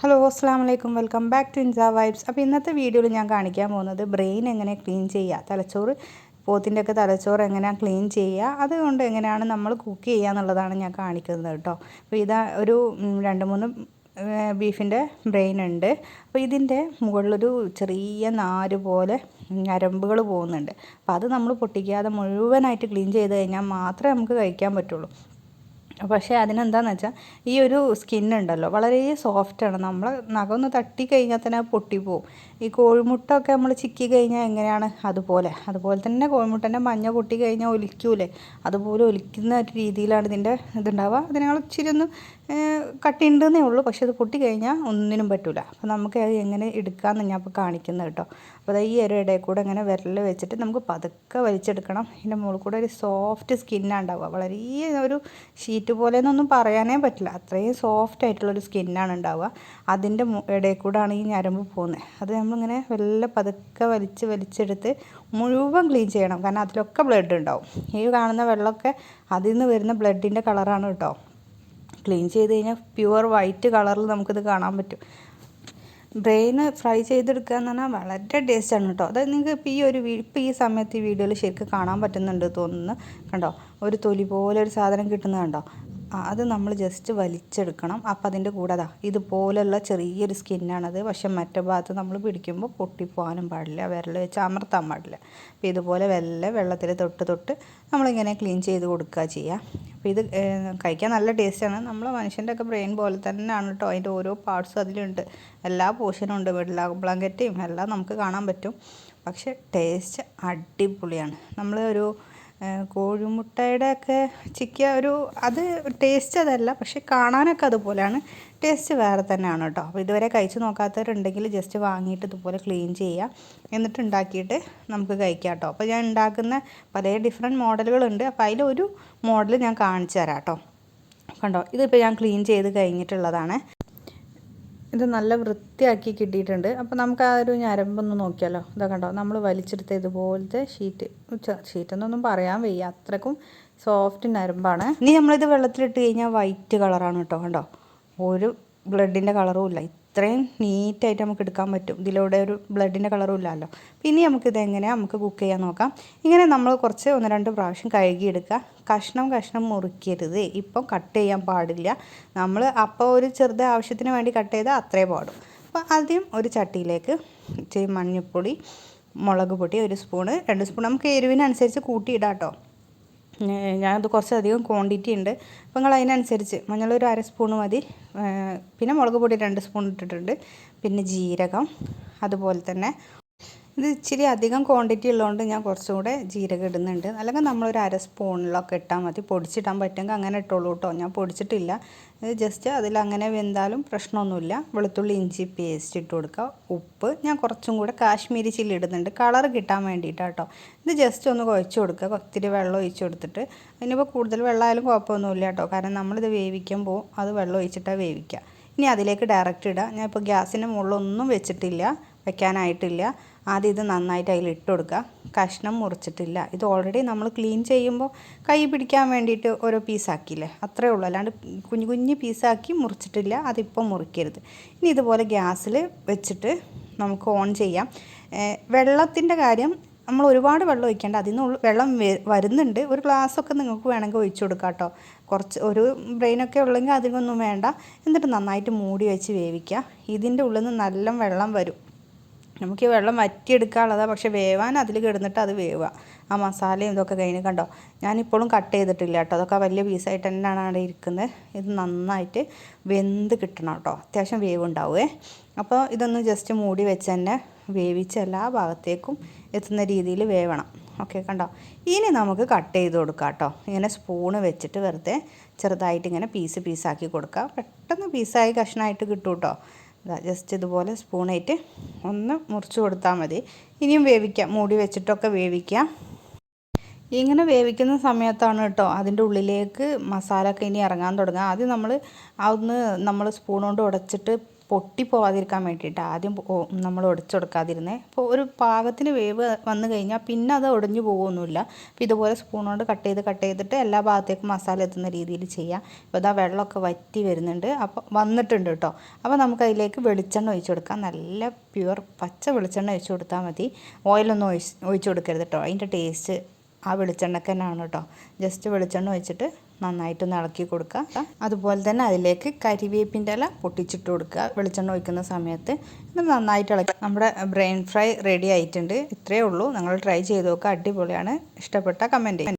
Hello അസ്സാം വലൈക്കും welcome back to ഇൻസ vibes. അപ്പോൾ ഇന്നത്തെ വീഡിയോയിൽ ഞാൻ കാണിക്കാൻ പോകുന്നത് ബ്രെയിൻ എങ്ങനെ ക്ലീൻ ചെയ്യുക, തലച്ചോറ് പോത്തിൻ്റെയൊക്കെ തലച്ചോറ് എങ്ങനെയാണ് ക്ലീൻ ചെയ്യുക, അതുകൊണ്ട് എങ്ങനെയാണ് നമ്മൾ കുക്ക് ചെയ്യുക എന്നുള്ളതാണ് ഞാൻ കാണിക്കുന്നത് കേട്ടോ. അപ്പോൾ ഇതാ ഒരു 2-3 ബീഫിൻ്റെ ബ്രെയിൻ ഉണ്ട്. അപ്പോൾ ഇതിൻ്റെ മുകളിലൊരു ചെറിയ നാര് പോലെ ഞരമ്പുകൾ പോകുന്നുണ്ട്. അപ്പോൾ അത് നമ്മൾ പൊട്ടിക്കാതെ മുഴുവനായിട്ട് ക്ലീൻ ചെയ്ത് കഴിഞ്ഞാൽ മാത്രമേ നമുക്ക് കഴിക്കാൻ പറ്റുള്ളൂ. പക്ഷേ അതിനെന്താണെന്ന് വെച്ചാൽ ഈ ഒരു സ്കിന്നുണ്ടല്ലോ വളരെ സോഫ്റ്റാണ്. നമ്മൾ നഖം ഒന്ന് തട്ടി കഴിഞ്ഞാൽ തന്നെ അത് പൊട്ടിപ്പോവും. ഈ കോഴിമുട്ട ഒക്കെ നമ്മൾ ചിക്കി കഴിഞ്ഞാൽ എങ്ങനെയാണ് അതുപോലെ തന്നെ കോഴിമുട്ടൻ്റെ മഞ്ഞ പൊട്ടി കഴിഞ്ഞാൽ ഒലിക്കൂലേ, അതുപോലെ ഒലിക്കുന്ന ഒരു രീതിയിലാണ് ഇതിൻ്റെ ഇതുണ്ടാവുക. അതിനേക്കാൾ ഇച്ചിരി ഒന്ന് കട്ടിയുണ്ടെന്നേ ഉള്ളൂ, പക്ഷേ അത് പൊട്ടി കഴിഞ്ഞാൽ ഒന്നിനും പറ്റില്ല. അപ്പോൾ നമുക്ക് അത് എങ്ങനെ എടുക്കാമെന്ന് ഞാൻ ഇപ്പോൾ കാണിക്കുന്നത് കേട്ടോ. അപ്പോൾ ഈ ഒരു ഇടയിൽ കൂടെ ഇങ്ങനെ വിരൽ വെച്ചിട്ട് നമുക്ക് പതുക്കെ വലിച്ചെടുക്കണം. ഇതിൻ്റെ മുകളിൽ കൂടെ ഒരു സോഫ്റ്റ് സ്കിന്നാണ് ഉണ്ടാവുക. വളരെ ഒരു ഷീറ്റ് പോലെയെന്നൊന്നും പറയാനേ പറ്റില്ല, അത്രയും സോഫ്റ്റ് ആയിട്ടുള്ളൊരു സ്കിന്നാണ് ഉണ്ടാവുക. അതിൻ്റെ ഇടയിൽ കൂടെയാണ് ഈ ഞരമ്പ് പോകുന്നത്. അത് നമ്മളിങ്ങനെ പതുക്കെ വലിച്ചെടുത്ത് മുഴുവൻ ക്ലീൻ ചെയ്യണം, കാരണം അതിലൊക്കെ ബ്ലഡ് ഉണ്ടാവും. ഈ കാണുന്ന വെള്ളമൊക്കെ അതിൽ നിന്ന് വരുന്ന ബ്ലഡിൻ്റെ കളറാണ് കേട്ടോ. ക്ലീൻ ചെയ്ത് കഴിഞ്ഞാൽ പ്യുവർ വൈറ്റ് കളറിൽ നമുക്കിത് കാണാൻ പറ്റും. ബ്രെയിൻ ഫ്രൈ ചെയ്തെടുക്കുക എന്ന് പറഞ്ഞാൽ വളരെ ടേസ്റ്റാണ് കേട്ടോ. അതായത് നിങ്ങൾക്ക് ഇപ്പോൾ ഈ സമയത്ത് ഈ വീഡിയോയിൽ ശരിക്കും കാണാൻ പറ്റുന്നുണ്ട് തോന്നുന്നു. കണ്ടോ, ഒരു തൊലി പോലെ ഒരു സാധനം കിട്ടുന്നത് കണ്ടോ. അത് നമ്മൾ ജസ്റ്റ് വലിച്ചെടുക്കണം. അപ്പം അതിൻ്റെ കൂടെ ഇതുപോലെയുള്ള ചെറിയൊരു സ്കിന്നാണത്. പക്ഷെ മറ്റേ ഭാഗത്ത് നമ്മൾ പിടിക്കുമ്പോൾ പൊട്ടിപ്പോകാനും പാടില്ല, വിരൽ വെച്ച് അമർത്താൻ പാടില്ല. അപ്പോൾ ഇതുപോലെ വെള്ളത്തിൽ തൊട്ട് നമ്മളിങ്ങനെ ക്ലീൻ ചെയ്ത് കൊടുക്കുക ചെയ്യുക. അപ്പോൾ ഇത് കഴിക്കാൻ നല്ല ടേസ്റ്റാണ്. നമ്മളെ മനുഷ്യൻ്റെ ഒക്കെ ബ്രെയിൻ പോലെ തന്നെയാണ് കേട്ടോ. അതിൻ്റെ ഓരോ പാർട്സും അതിലുണ്ട്, എല്ലാ പോർഷനും ഉണ്ട്, ബ്ലാങ്കറ്റും എല്ലാം നമുക്ക് കാണാൻ പറ്റും. പക്ഷേ ടേസ്റ്റ് അടിപൊളിയാണ്. നമ്മൾ ഒരു കോഴിമുട്ടയുടെ ഒക്കെ ചിക്കിയ അത് ടേസ്റ്റ് അതല്ല, പക്ഷെ കാണാനൊക്കെ അതുപോലെയാണ്. ടേസ്റ്റ് വേറെ തന്നെയാണ് കേട്ടോ. അപ്പോൾ ഇതുവരെ കഴിച്ച് നോക്കാത്തവരുണ്ടെങ്കിൽ ജസ്റ്റ് വാങ്ങിയിട്ട് ഇതുപോലെ ക്ലീൻ ചെയ്യുക, എന്നിട്ട് ഉണ്ടാക്കിയിട്ട് നമുക്ക് കഴിക്കാം കേട്ടോ. അപ്പോൾ ഞാൻ ഉണ്ടാക്കുന്ന പല ഡിഫറെൻറ്റ് മോഡലുകളുണ്ട്. അപ്പോൾ അതിലൊരു മോഡൽ ഞാൻ കാണിച്ചു തരാം കേട്ടോ. കണ്ടോ, ഇതിപ്പോൾ ഞാൻ ക്ലീൻ ചെയ്ത് കഴിഞ്ഞിട്ടുള്ളതാണ്. ഇത് നല്ല വൃത്തിയാക്കി കിട്ടിയിട്ടുണ്ട്. അപ്പോൾ നമുക്ക് ആ ഒരു ഞരമ്പൊന്ന് നോക്കിയാലോ. ഇതാ കണ്ടോ, നമ്മൾ വലിച്ചെടുത്ത ഇതുപോലത്തെ ഷീറ്റെന്നൊന്നും പറയാൻ വയ്യ, അത്രക്കും സോഫ്റ്റ് ഞരമ്പാണ്. ഇനി നമ്മളിത് വെള്ളത്തിലിട്ട് കഴിഞ്ഞാൽ വൈറ്റ് കളറാണ് കേട്ടോ. കണ്ടോ, ഒരു ബ്ലഡിൻ്റെ കളറും ഇല്ല. ഇത്രയും നീറ്റായിട്ട് നമുക്ക് എടുക്കാൻ പറ്റും. ഇതിലൂടെ ഒരു ബ്ലഡിൻ്റെ കളറും ഇല്ലല്ലോ. പിന്നെ നമുക്കിത് എങ്ങനെയാണ് നമുക്ക് കുക്ക് ചെയ്യാൻ നോക്കാം. ഇങ്ങനെ നമ്മൾ കുറച്ച് 1-2 പ്രാവശ്യം കഴുകിയെടുക്കുക. കഷ്ണം മുറിക്കരുത്, ഇപ്പം കട്ട് ചെയ്യാൻ പാടില്ല. നമ്മൾ അപ്പോൾ ഒരു ചെറുത് ആവശ്യത്തിന് വേണ്ടി കട്ട് ചെയ്താൽ അത്രേ പാടും. അപ്പോൾ ആദ്യം ഒരു ചട്ടിയിലേക്ക് ഇച്ചിരി മഞ്ഞൾപ്പൊടി, മുളക് പൊടി 1 സ്പൂണ് 2 സ്പൂൺ നമുക്ക് എരിവിനനുസരിച്ച് കൂട്ടിയിടാം കേട്ടോ. ഞാനത് കുറച്ചധികം ക്വാണ്ടിറ്റി ഉണ്ട്. അപ്പോൾ നിങ്ങൾ അതിനനുസരിച്ച് മഞ്ഞൾ ഒരു 1/2 സ്പൂൺ മതി. പിന്നെ മുളക് പൊടി 2 സ്പൂൺ ഇട്ടിട്ടുണ്ട്. പിന്നെ ജീരകം, അതുപോലെ തന്നെ ഇത് ഇച്ചിരി അധികം ക്വാണ്ടിറ്റി ഉള്ളതുകൊണ്ട് ഞാൻ കുറച്ചും കൂടെ ജീരകം ഇടുന്നുണ്ട്. അല്ലെങ്കിൽ നമ്മളൊരു 1/2 സ്പൂണിലൊക്കെ ഇട്ടാൽ മതി. പൊടിച്ചിടാൻ പറ്റുമെങ്കിൽ അങ്ങനെ ഇട്ടോളൂ കേട്ടോ. ഞാൻ പൊടിച്ചിട്ടില്ല. ഇത് ജസ്റ്റ് അതിലങ്ങനെ വെന്താലും പ്രശ്നമൊന്നുമില്ല. വെളുത്തുള്ളി ഇഞ്ചി പേസ്റ്റ് ഇട്ട് കൊടുക്കുക. ഉപ്പ് ഞാൻ കുറച്ചും കൂടെ കാശ്മീരി ചില്ലി ഇടുന്നുണ്ട്, കളർ കിട്ടാൻ വേണ്ടിയിട്ടാണ് കേട്ടോ. ഇത് ജസ്റ്റ് ഒന്ന് കുഴച്ച് കൊടുക്കുക, ഒത്തിരി വെള്ളം ഒഴിച്ച് കൊടുത്തിട്ട്. അതിനിപ്പോൾ കൂടുതൽ വെള്ളമായാലും കുഴപ്പമൊന്നുമില്ല കേട്ടോ, കാരണം നമ്മളിത് വേവിക്കുമ്പോൾ അത് വെള്ളം ഒഴിച്ചിട്ടാണ് വേവിക്കുക. ഇനി അതിലേക്ക് ഡയറക്റ്റ് ഇടുക. ഞാൻ ഇപ്പോൾ ഗ്യാസിൻ്റെ മുകളിലൊന്നും വെക്കാനായിട്ടില്ല. ആദ്യം ഇത് നന്നായിട്ട് അതിൽ ഇട്ട് കൊടുക്കുക. കഷ്ണം മുറിച്ചിട്ടില്ല. ഇത് ഓൾറെഡി നമ്മൾ ക്ലീൻ ചെയ്യുമ്പോൾ കൈ പിടിക്കാൻ വേണ്ടിയിട്ട് ഓരോ പീസാക്കിയില്ലേ, അത്രേ ഉള്ളൂ. അല്ലാണ്ട് കുഞ്ഞു പീസാക്കി മുറിച്ചിട്ടില്ല. അതിപ്പോൾ മുറിക്കരുത്. ഇനി ഇതുപോലെ ഗ്യാസിൽ വെച്ചിട്ട് നമുക്ക് ഓൺ ചെയ്യാം. വെള്ളത്തിൻ്റെ കാര്യം നമ്മൾ ഒരുപാട് വെള്ളം ഒഴിക്കേണ്ട, അതിൽ നിന്ന് വെള്ളം വരുന്നുണ്ട്. ഒരു ഗ്ലാസ്സൊക്കെ നിങ്ങൾക്ക് വേണമെങ്കിൽ ഒഴിച്ചു കൊടുക്കാം കേട്ടോ. ഒരു ബ്രെയിനൊക്കെ ഉള്ളെങ്കിൽ അധികമൊന്നും വേണ്ട. എന്നിട്ട് നന്നായിട്ട് മൂടി വെച്ച് വേവിക്കുക. ഇതിൻ്റെ ഉള്ളിൽ നിന്ന് നല്ല വെള്ളം വരും. നമുക്ക് ഈ വെള്ളം വറ്റിയെടുക്കാനുള്ളതാണ്, പക്ഷേ വേവാൻ അതിൽ കിടന്നിട്ട് അത് വേവുക. ആ മസാലയും ഇതൊക്കെ കഴിഞ്ഞ് കണ്ടോ, ഞാനിപ്പോഴും കട്ട് ചെയ്തിട്ടില്ല കേട്ടോ. അതൊക്കെ വലിയ പീസായിട്ട് തന്നെയാണ് അവിടെ ഇരിക്കുന്നത്. ഇത് നന്നായിട്ട് വെന്ത് കിട്ടണം കേട്ടോ, അത്യാവശ്യം വേവുണ്ടാവുമേ. അപ്പോൾ ഇതൊന്ന് ജസ്റ്റ് മൂടി വെച്ച് തന്നെ വേവിച്ച് എല്ലാ ഭാഗത്തേക്കും എത്തുന്ന രീതിയിൽ വേവണം. ഓക്കെ, കണ്ടോ. ഇനി നമുക്ക് കട്ട് ചെയ്ത് കൊടുക്കാം കേട്ടോ. ഇങ്ങനെ സ്പൂണ് വെച്ചിട്ട് വെറുതെ ചെറുതായിട്ട് ഇങ്ങനെ പീസാക്കി കൊടുക്കുക. പെട്ടെന്ന് പീസായി കഷ്ണമായിട്ട് കിട്ടും കേട്ടോ. ജസ്റ്റ് ഇതുപോലെ സ്പൂണായിട്ട് ഒന്ന് മുറിച്ച് കൊടുത്താൽ മതി. ഇനിയും വേവിക്കാം, മൂടി വെച്ചിട്ടൊക്കെ വേവിക്കാം. ഇങ്ങനെ വേവിക്കുന്ന സമയത്താണ് കേട്ടോ അതിൻ്റെ ഉള്ളിലേക്ക് മസാല ഒക്കെ ഇനി ഇറങ്ങാൻ തുടങ്ങുക. ആദ്യം നമ്മൾ സ്പൂൺ കൊണ്ട് ഉടച്ചിട്ട് പൊട്ടിപ്പോവാതിരിക്കാൻ വേണ്ടിയിട്ട് ആദ്യം നമ്മൾ ഉടച്ചു കൊടുക്കാതിരുന്നേ. അപ്പോൾ ഒരു പാകത്തിന് വേവ് വന്നു കഴിഞ്ഞാൽ പിന്നെ അത് ഒടിഞ്ഞു പോകുമൊന്നുമില്ല. അപ്പോൾ ഇതുപോലെ സ്പൂൺ കൊണ്ട് കട്ട് ചെയ്തിട്ട് എല്ലാ ഭാഗത്തേക്കും മസാല എത്തുന്ന രീതിയിൽ ചെയ്യാം. ഇപ്പോൾ ഇതാ വെള്ളമൊക്കെ വറ്റി വരുന്നുണ്ട്, അപ്പോൾ വന്നിട്ടുണ്ട് കേട്ടോ. അപ്പോൾ നമുക്കതിലേക്ക് വെളിച്ചെണ്ണ ഒഴിച്ച് കൊടുക്കാം. നല്ല പ്യുവർ പച്ച വെളിച്ചെണ്ണ ഒഴിച്ച് കൊടുത്താൽ മതി. ഓയിലൊന്നും ഒഴിച്ച് കൊടുക്കരുത് കേട്ടോ. അതിൻ്റെ ടേസ്റ്റ് ആ വെളിച്ചെണ്ണക്ക് തന്നെയാണ് കേട്ടോ. ജസ്റ്റ് വെളിച്ചെണ്ണ ഒഴിച്ചിട്ട് നന്നായിട്ടൊന്ന് ഇളക്കി കൊടുക്കുക. അതുപോലെ തന്നെ അതിലേക്ക് കരിവേപ്പിൻ്റെ ഇല പൊട്ടിച്ചിട്ട് കൊടുക്കുക വെളിച്ചെണ്ണ ഒഴിക്കുന്ന സമയത്ത്. ഇത് നന്നായിട്ട് ഇളക്കി. നമ്മുടെ ബ്രെയിൻ ഫ്രൈ റെഡി ആയിട്ടുണ്ട്. ഇത്രയേ ഉള്ളൂ. നിങ്ങൾ ട്രൈ ചെയ്ത് നോക്കുക. അടിപൊളിയാണ്. ഇഷ്ടപ്പെട്ട കമൻറ്റ് ചെയ്യുക.